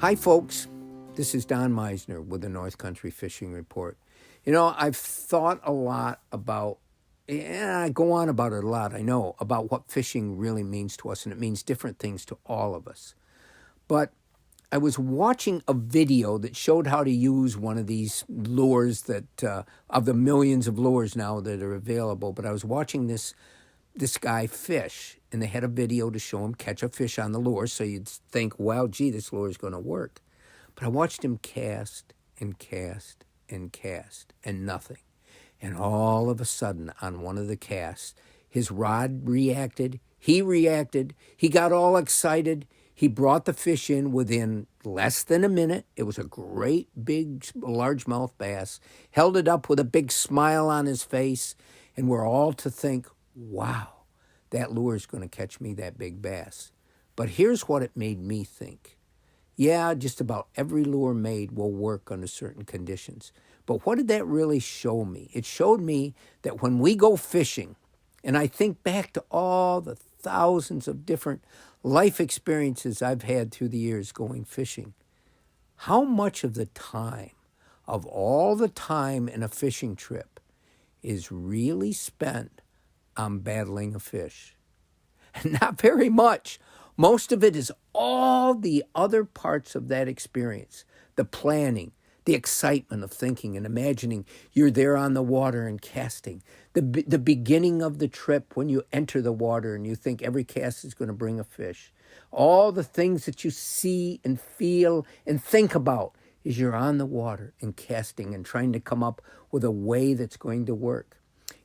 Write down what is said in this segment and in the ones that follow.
Hi, folks. This is Don Meissner with the North Country Fishing Report. You know, I've thought a lot about, and I go on about it a lot, I know, about what fishing really means to us, and it means different things to all of us. But I was watching a video that showed how to use one of these lures that, of the millions of lures now that are available, but I was watching this guy fish, and they had a video to show him catch a fish on the lure, so you'd think, well, gee, this lure is going to work. But I watched him cast and cast and cast, and nothing. And all of a sudden, on one of the casts, his rod reacted, he got all excited, he brought the fish in within less than a minute. It was a great, big, largemouth bass, held it up with a big smile on his face, and we're all to think, wow, that lure is going to catch me that big bass. But here's what it made me think. Yeah, just about every lure made will work under certain conditions. But what did that really show me? It showed me that when we go fishing, and I think back to all the thousands of different life experiences I've had through the years going fishing, how much of the time, of all the time in a fishing trip, is really spent on battling a fish? Not very much. Most of it is all the other parts of that experience, the planning, the excitement of thinking and imagining you're there on the water and casting, the beginning of the trip when you enter the water and you think every cast is going to bring a fish, all the things that you see and feel and think about as you're on the water and casting and trying to come up with a way that's going to work.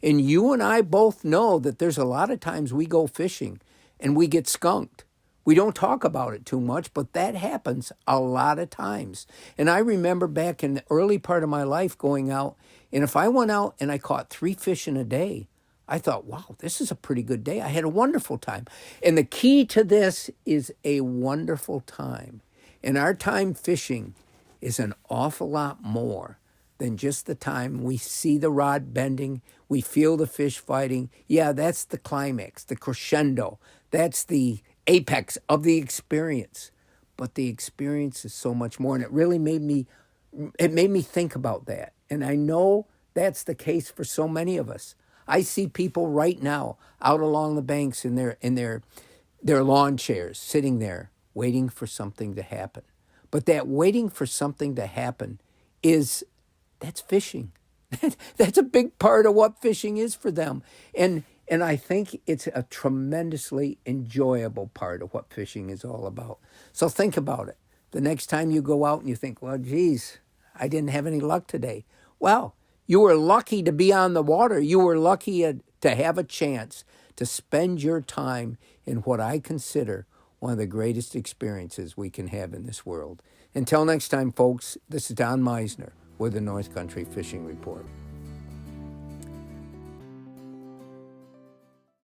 And you and I both know that there's a lot of times we go fishing and we get skunked. We don't talk about it too much, but that happens a lot of times. And I remember back in the early part of my life going out, and if I went out and I caught 3 fish in a day, I thought, wow, this is a pretty good day. I had a wonderful time. And the key to this is a wonderful time. And our time fishing is an awful lot more than just the time we see the rod bending, we feel the fish fighting. Yeah, that's the climax, the crescendo. That's the apex of the experience. But the experience is so much more. And it really made me think about that. And I know that's the case for so many of us. I see people right now out along the banks in their lawn chairs, sitting there waiting for something to happen. But that waiting for something to happen that's fishing. That's a big part of what fishing is for them. And I think it's a tremendously enjoyable part of what fishing is all about. So think about it. The next time you go out and you think, well, geez, I didn't have any luck today. Well, you were lucky to be on the water. You were lucky to have a chance to spend your time in what I consider one of the greatest experiences we can have in this world. Until next time, folks, this is Don Meissner with the North Country Fishing Report.